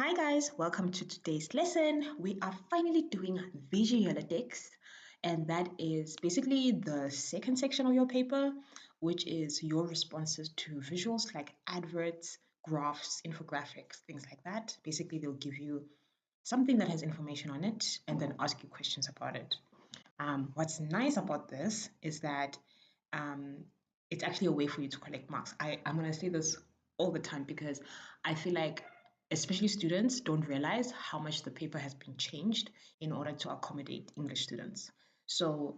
Hi guys, welcome to today's lesson. We are finally doing visualytics, and that is basically the second section of your paper, which is your responses to visuals like adverts, graphs, infographics, things like that. Basically, they'll give you something that has information on it and then ask you questions about it. What's nice about this is that um, it's actually a way for you to collect marks. I'm going to say this all the time because I feel like especially students don't realize how much the paper has been changed in order to accommodate English students. So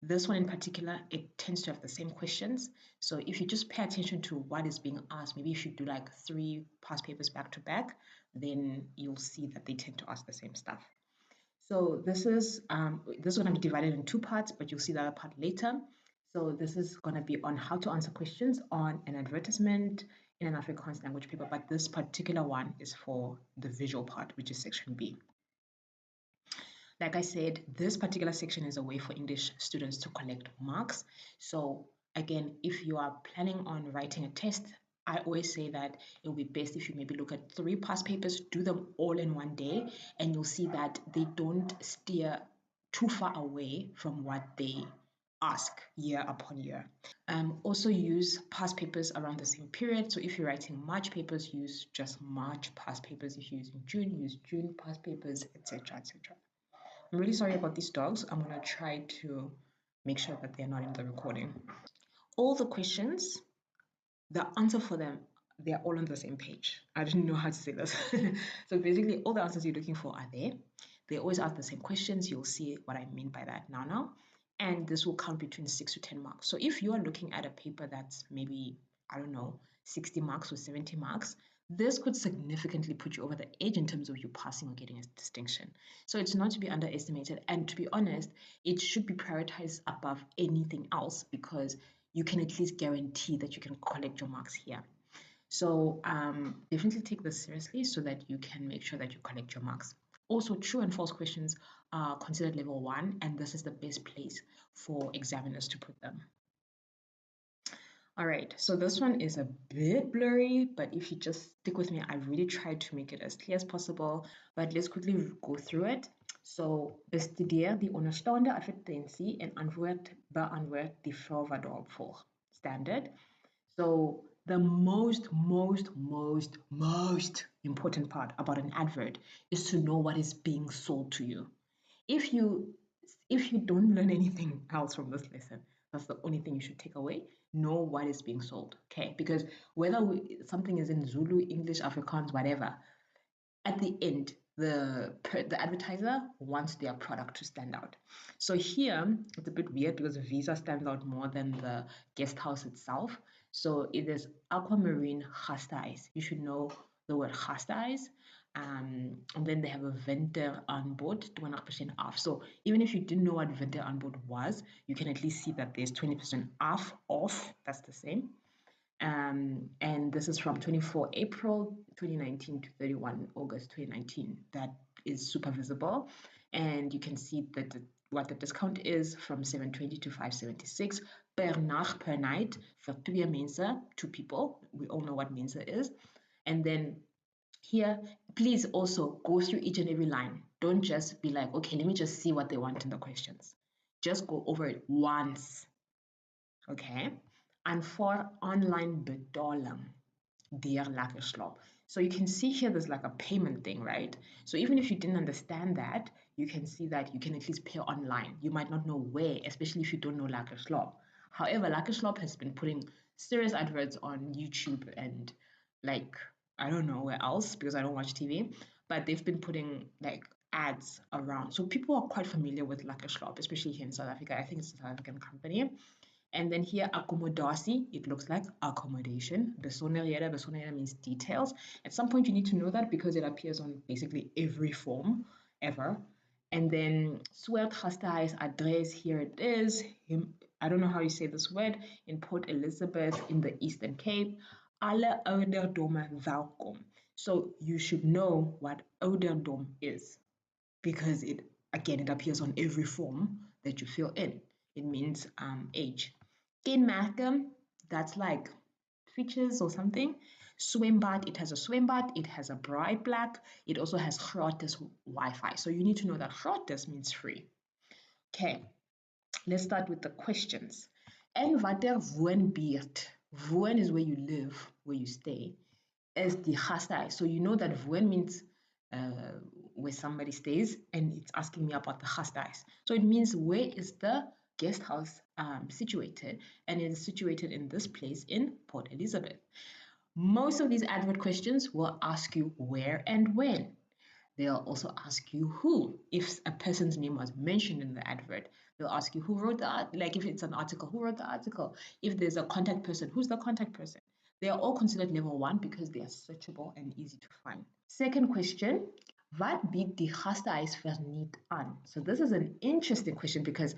this one in particular, it tends to have the same questions. So if you just pay attention to what is being asked, maybe if you do like 3 past papers back to back, then you'll see that they tend to ask the same stuff. So this is going to be divided in 2 parts, but you'll see the other part later. So this is going to be on how to answer questions on an advertisement in an Afrikaans language paper, but this particular one is for the visual part, which is section B. Like I said, this particular section is a way for English students to collect marks. So again, if you are planning on writing a test, I always say that it will be best if you maybe look at 3 past papers, do them all in one day, and you'll see that they don't steer too far away from what they ask year upon year. Also use past papers around the same period. So if you're writing March papers, use just March past papers. If you're using June, use June past papers, etc., etc. I'm really sorry about these dogs. I'm going to try to make sure that they're not in the recording. All the questions, the answer for them, they're all on the same page. I didn't know how to say this. So basically, all the answers you're looking for are there. They always ask the same questions. You'll see what I mean by that now. And this will count between 6 to 10 marks. So if you are looking at a paper that's maybe, I don't know, 60 marks or 70 marks, this could significantly put you over the edge in terms of you passing or getting a distinction. So it's not to be underestimated. And to be honest, it should be prioritized above anything else because you can at least guarantee that you can collect your marks here. So definitely take this seriously so that you can make sure that you collect your marks. Also, true and false questions are considered level 1, and this is the best place for examiners to put them. All right, so this one is a bit blurry, but if you just stick with me, I really tried to make it as clear as possible, but let's quickly go through it. So, bestudeer die onderstaande advertensie en beantwoord die vrae wat daarop volg. Standard. So, the most important part about an advert is to know what is being sold to you. If you don't learn anything else from this lesson, that's the only thing you should take away. Know what is being sold, okay? Because whether something is in Zulu, English, Afrikaans, whatever, at the end, the advertiser wants their product to stand out. So here, it's a bit weird because Visa stands out more than the guest house itself. So it is Aquamarine Gastehuis. You should know the word Gastehuis. And then they have a winter aanbod, 20% off. So even if you didn't know what winter aanbod was, you can at least see that there's 20% off. That's the same. And this is from 24 April 2019 to 31 August 2019. That is super visible. And you can see that what the discount is from 720 to 576 per nacht, per night, for 2 mense, 2 people. We all know what mense is. And then here, please also go through each and every line. Don't just be like, okay, let me just see what they want in the questions. Just go over it once. Okay? And for online betaling deur Lekker So you can see here there's like a payment thing, right? So even if you didn't understand that, you can see that you can at least pay online. You might not know where, especially if you don't know Lekker However, Lekker has been putting serious adverts on YouTube and like, I don't know where else because I don't watch TV, but they've been putting like ads around. So people are quite familiar with Lekker especially here in South Africa. I think it's a South African company. And then here, accommodatie, it looks like accommodation. Besonderhede means details. At some point, you need to know that because it appears on basically every form ever. And then Swert Gastehuis address, here it is. I don't know how you say this word. In Port Elizabeth in the Eastern Cape. Alle ouderdomme welkom. So you should know what ouderdom is because it appears on every form that you fill in. It means age. Kenmerke, that's like features or something. Swembad, it has a swembad, it has a braaiplek, it also has gratis Wi-Fi. So you need to know that gratis means free. Okay, let's start with the questions. En watter woonbuurt? Woon is where you live, where you stay. Is die gastehuis. So you know that woon means where somebody stays, and it's asking me about the gastehuis. So it means where is the guest house situated, and it is situated in this place in Port Elizabeth. Most of these advert questions will ask you where and when. They'll also ask you who. If a person's name was mentioned in the advert, they'll ask you who wrote the like if it's an article, who wrote the article? If there's a contact person, who's the contact person? They are all considered level 1 because they are searchable and easy to find. Second question, wat biedt die gastehuis verniet aan? So this is an interesting question because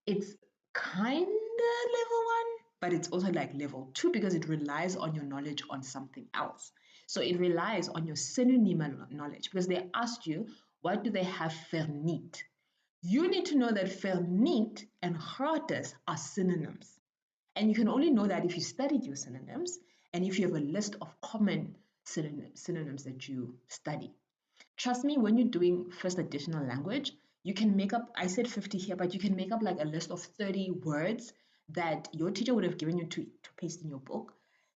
it's kind of level 1, but it's also like level 2 because it relies on your knowledge on something else. So it relies on your synonym knowledge because they asked you, what do they have verniet? You need to know that verniet and gratis are synonyms. And you can only know that if you studied your synonyms and if you have a list of common synonyms that you study. Trust me, when you're doing first additional language, you can make up, I said 50 here, but you can make up like a list of 30 words that your teacher would have given you to paste in your book.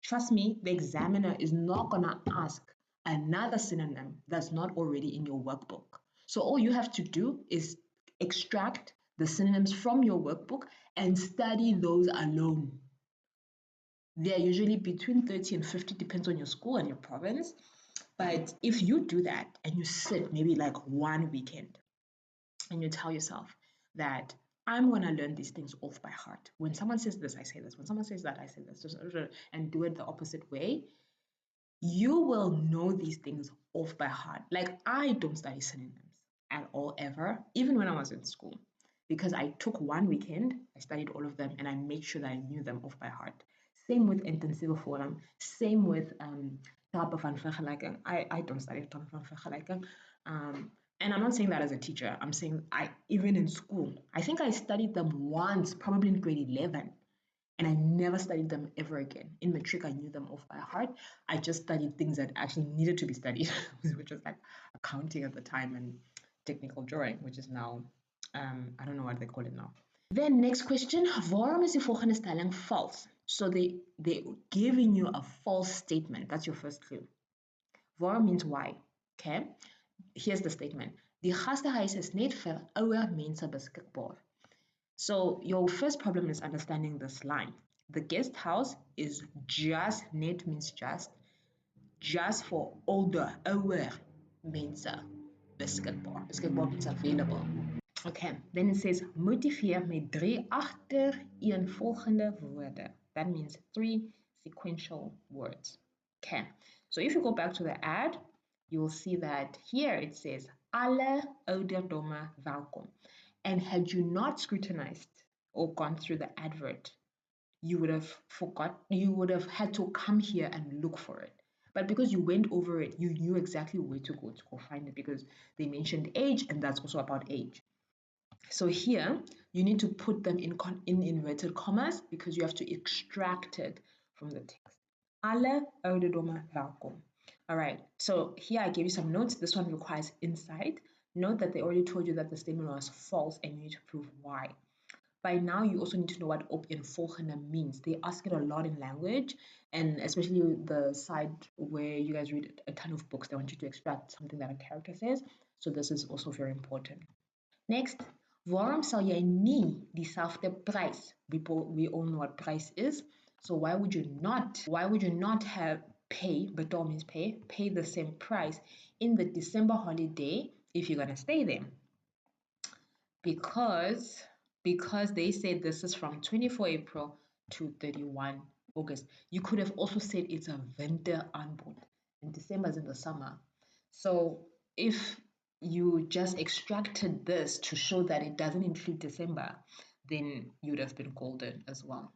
Trust me, the examiner is not going to ask another synonym that's not already in your workbook. So all you have to do is extract the synonyms from your workbook and study those alone. They're usually between 30 and 50, depends on your school and your province. But if you do that and you sit maybe like one weekend and you tell yourself that I'm going to learn these things off by heart. When someone says this, I say this. When someone says that, I say this. And do it the opposite way, you will know these things off by heart. Like I don't study synonyms at all ever, even when I was in school, because I took one weekend, I studied all of them, and I made sure that I knew them off by heart. Same with intensive forum, same with Tappe van Vergelijking. I don't study Tappe van Vergelijking. And I'm not saying that as a teacher. I'm saying even in school, I think I studied them once, probably in grade 11, and I never studied them ever again. In matric, I knew them off by heart. I just studied things that actually needed to be studied, which was like accounting at the time and technical drawing, which is now, I don't know what they call it now. Then next question, waarom is die volgende stelling false? So they're giving you a false statement. That's your first clue. Waarom means why, okay? Here's the statement. Die gastehuis is net vir ouer mense beskikbaar. So your first problem is understanding this line. The guest house is just, net means just for older, ouer mense beskikbaar. Beskikbaar means available. Okay, then it says motiveer met 3 agtereenvolgende woorde. That means 3 sequential words. Okay, so if you go back to the ad, you will see that here it says alle ouderdomme welkom. And had you not scrutinized or gone through the advert, you would have had to come here and look for it. But because you went over it, you knew exactly where to go find it because they mentioned age, and that's also about age. So here, you need to put them in inverted commas because you have to extract it from the text. Alle ouderdomme welkom. All right, so here I gave you some notes. This one requires insight. Note that they already told you that the statement was false and you need to prove why. By now, you also need to know what opeenvolgende means. They ask it a lot in language, and especially the side where you guys read a ton of books, they want you to extract something that a character says. So this is also very important. Next, waarom sal jy nie dieselfde prys? We all know what price is. So why would you not have betaal means pay the same price in the December holiday if you're gonna stay there? Because they said this is from 24 April to 31 August. You could have also said it's a winter aanbod and December is in the summer. So if you just extracted this to show that it doesn't include December, then you would have been golden as well.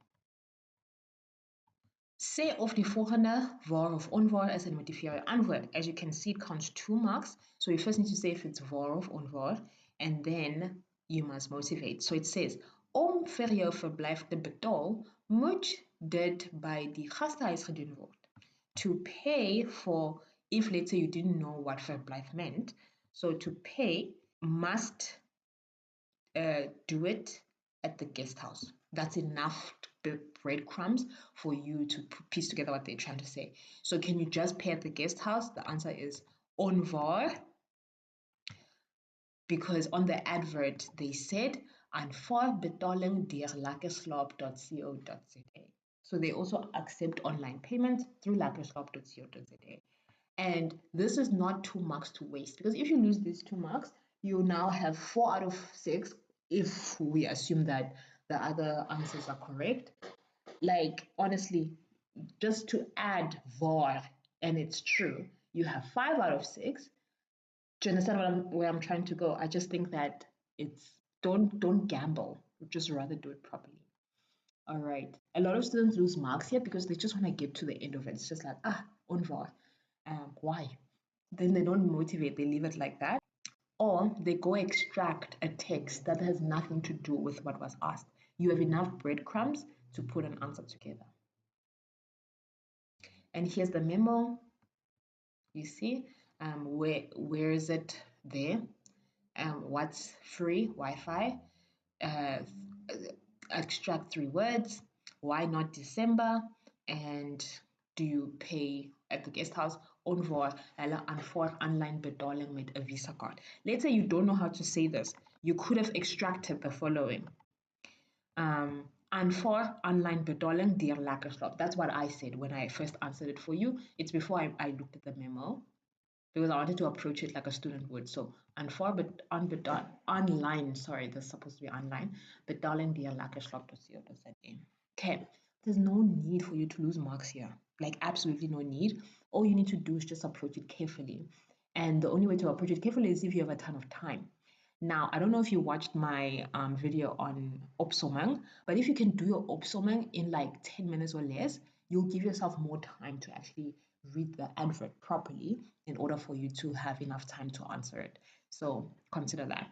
Sê of die volgende waar of onwaar is en motiveer jou antwoord. As you can see, it counts 2 marks. So you first need to say if it's waar of onwaar, and then you must motivate. So it says, om vir jou verblyf te betaal, moet dit by die gastehuis gedoen word. to pay for, if let's say you didn't know what verblyf meant, so to pay must do it at the guest house. That's enough breadcrumbs for you to piece together what they're trying to say. So can you just pay at the guest house? The answer is onvar, because on the advert they said aanvaar betaling deur lekkerslaap.co.za. So they also accept online payments through lekkerslaap.co.za. And this is not 2 marks to waste, because if you lose these 2 marks, you now have 4 out of 6 if we assume that the other answers are correct. Like, honestly, just to add var and it's true, you have 5 out of 6. Do you understand where I'm trying to go? I just think that it's don't gamble. Just rather do it properly. All right. A lot of students lose marks here because they just want to get to the end of it. It's just like, onvar. Why? Then they don't motivate, they leave it like that. Or they go extract a text that has nothing to do with what was asked. You have enough breadcrumbs to put an answer together. And here's the memo. You see, where is it there? What's free? Wi-Fi. Extract 3 words. Why not December? And do you pay at the guest house? Onvoor hulle aanvaar aanlyn betaling met 'n Visa card. Let's say you don't know how to say this. You could have extracted the following. Aanvaar aanlyn betaling deur Lekkerslaap. That's what I said when I first answered it for you. It's before I looked at the memo, because I wanted to approach it like a student would. So aanvaar online, sorry, this is supposed to be online, betaling deur lekkerslaap.co.za. Okay, there's no need for you to lose marks here. Like, absolutely no need. All you need to do is just approach it carefully. And the only way to approach it carefully is if you have a ton of time. Now, I don't know if you watched my video on opsomming, but if you can do your opsomming in like 10 minutes or less, you'll give yourself more time to actually read the advert properly in order for you to have enough time to answer it. So consider that.